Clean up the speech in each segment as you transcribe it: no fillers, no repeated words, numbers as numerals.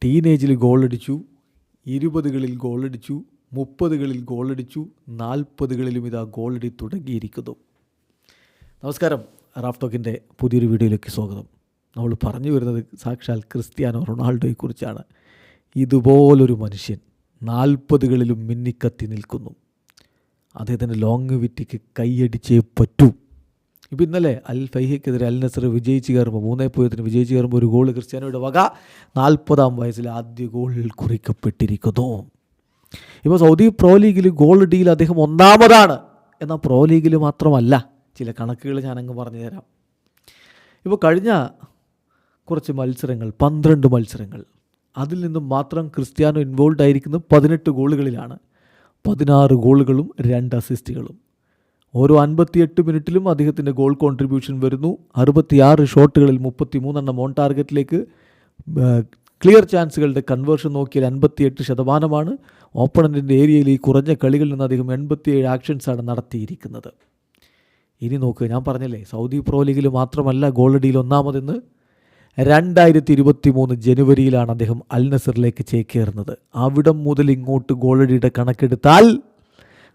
ടീനേജിൽ ഗോളടിച്ചു, 20കളിൽ ഗോളടിച്ചു, 30കളിൽ ഗോളടിച്ചു, 40കളിലും ഇതാ ഗോളടി തുടങ്ങിയിരിക്കുന്നു. നമസ്കാരം, റാഫ് ടോക്കിൻ്റെ പുതിയൊരു വീഡിയോയിലേക്ക് സ്വാഗതം. നമ്മൾ പറഞ്ഞു വരുന്നത് സാക്ഷാൽ ക്രിസ്ത്യാനോ റൊണാൾഡോയെക്കുറിച്ചാണ്. ഇതുപോലൊരു മനുഷ്യൻ 40കളിലും മിന്നിക്കത്തി നിൽക്കുന്നു. അദ്ദേഹത്തിൻ്റെ ലോങ് വിറ്റിക്ക് കൈയടിച്ചേ പറ്റൂ. ഇപ്പോൾ ഇന്നലെ അൽ ഫൈഹയ്ക്കെതിരെ അൽ നസർ വിജയിച്ച് കയറുമ്പോൾ 3-0 വിജയിച്ച് കയറുമ്പോൾ ഒരു ഗോൾ ക്രിസ്ത്യാനോയുടെ വക 40ാം വയസ്സിൽ ആദ്യ ഗോളിൽ കുറിക്കപ്പെട്ടിരിക്കുന്നു. ഇപ്പോൾ സൗദി പ്രോ ലീഗിൽ ഗോൾ അടിയിൽ അദ്ദേഹം 1ാമതാണ്. എന്നാൽ പ്രോ ലീഗിൽ മാത്രമല്ല, ചില കണക്കുകൾ ഞാനങ്ങ് പറഞ്ഞു തരാം. ഇപ്പോൾ കഴിഞ്ഞ കുറച്ച് മത്സരങ്ങൾ, 12 മത്സരങ്ങൾ, അതിൽ നിന്നും മാത്രം ക്രിസ്ത്യാനോ ഇൻവോൾവ് ആയിരിക്കുന്നത് 18 ഗോളുകളിലാണ്. 16 ഗോളുകളും 2 അസിസ്റ്റുകളും. ഓരോ 58 മിനിറ്റിലും അദ്ദേഹത്തിൻ്റെ ഗോൾ കോൺട്രിബ്യൂഷൻ വരുന്നു. 66 ഷോട്ടുകളിൽ 33 ഓൺ ടാർഗറ്റിലേക്ക്. ക്ലിയർ ചാൻസുകളുടെ കൺവേർഷൻ നോക്കിയാൽ 58%. ഓപ്പണൻറ്റിൻ്റെ ഏരിയയിൽ ഈ കുറഞ്ഞ കളികളിൽ നിന്ന് അദ്ദേഹം 87 ആക്ഷൻസാണ് നടത്തിയിരിക്കുന്നത്. ഇനി നോക്കുക, ഞാൻ പറഞ്ഞല്ലേ സൗദി പ്രോ ലീഗിൽ മാത്രമല്ല ഗോളടിയിൽ 1ാമതെന്ന്. 2023 ജനുവരിയിലാണ് അദ്ദേഹം അൽ നസറിലേക്ക് ചേക്കേറുന്നത്. അവിടം മുതൽ ഇങ്ങോട്ട് ഗോളടിയുടെ കണക്കെടുത്താൽ,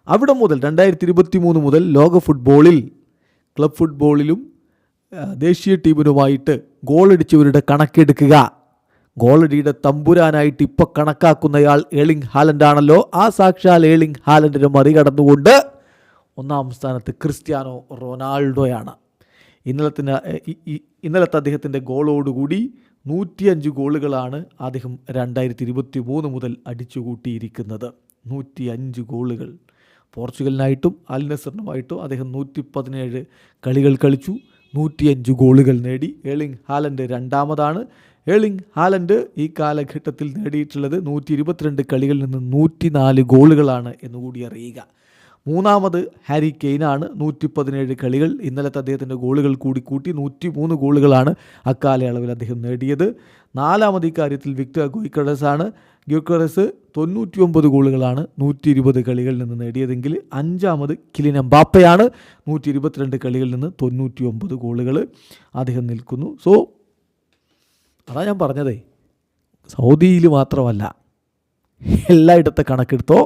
അവിടെ മുതൽ 2023 മുതൽ ലോക ഫുട്ബോളിൽ, ക്ലബ് ഫുട്ബോളിലും ദേശീയ ടീമിനുമായിട്ട് ഗോളടിച്ചവരുടെ കണക്കെടുക്കുക. ഗോളടിയുടെ തമ്പുരാനായിട്ട് ഇപ്പോൾ കണക്കാക്കുന്നയാൾ ഏർലിംഗ് ഹാലൻഡ് ആണല്ലോ. ആ സാക്ഷാൽ ഏർലിംഗ് ഹാലൻഡിനെ മറികടന്നുകൊണ്ട് 1ാം സ്ഥാനത്ത് ക്രിസ്ത്യാനോ റൊണാൾഡോയാണ്. ഇന്നലത്തെ അദ്ദേഹത്തിൻ്റെ ഗോളോടുകൂടി 105 ഗോളുകളാണ് അദ്ദേഹം 2023 മുതൽ അടിച്ചുകൂട്ടിയിരിക്കുന്നത്. 105 ഗോളുകൾ. പോർച്ചുഗലിനായിട്ടും അൽ നസറിനുമായിട്ടും അദ്ദേഹം 117 കളികൾ കളിച്ചു, 105 ഗോളുകൾ നേടി. ഏർലിംഗ് ഹാലൻഡ് 2ാമതാണ്. ഏർലിംഗ് ഹാലൻഡ് ഈ കാലഘട്ടത്തിൽ നേടിയിട്ടുള്ളത് 122 കളികളിൽ നിന്ന് 104 ഗോളുകളാണ് എന്നുകൂടി അറിയുക. 3ാമത് ഹാരി കെയ്നാണ്, 117 കളികൾ. ഇന്നലത്തെ അദ്ദേഹത്തിൻ്റെ ഗോളുകൾ കൂടി കൂട്ടി 103 ഗോളുകളാണ് അക്കാലയളവിൽ അദ്ദേഹം നേടിയത്. 4ാമത് ഈ കാര്യത്തിൽ വിക്ടർ ഗോയ്ക്കറസ് ആണ്. ഗോയ്ക്കറസ് 99 ഗോളുകളാണ് 120 കളികളിൽ നിന്ന് നേടിയതെങ്കിൽ 5ാമത് കിലിയൻ എംബാപ്പയാണ്. 122 കളികളിൽ നിന്ന് 99 ഗോളുകൾ അദ്ദേഹം നിൽക്കുന്നു. സോ അതാ ഞാൻ പറഞ്ഞതേ, സൗദിയിൽ മാത്രമല്ല എല്ലായിടത്തെ കണക്കെടുത്തോ,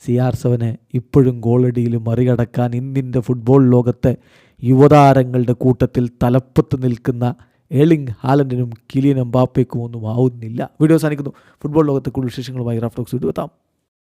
CR7 ഇപ്പോഴും ഗോളടിയിൽ മറികടക്കാൻ ഇന്ത്യൻ്റെ ഫുട്ബോൾ ലോകത്തെ യുവതാരങ്ങളുടെ കൂട്ടത്തിൽ തലപ്പത്ത് നിൽക്കുന്ന ഏർലിംഗ് ഹാലൻഡിനും കിലിയൻ എംബാപ്പയ്ക്കും ഒന്നും ആവുന്നില്ല. വീഡിയോ അവസാനിക്കുന്നു. ഫുട്ബോൾ ലോകത്തെ കൂടുതൽ വിശേഷങ്ങളുമായി റാഫ് ടോക്സ് വീഡിയോ എത്താം.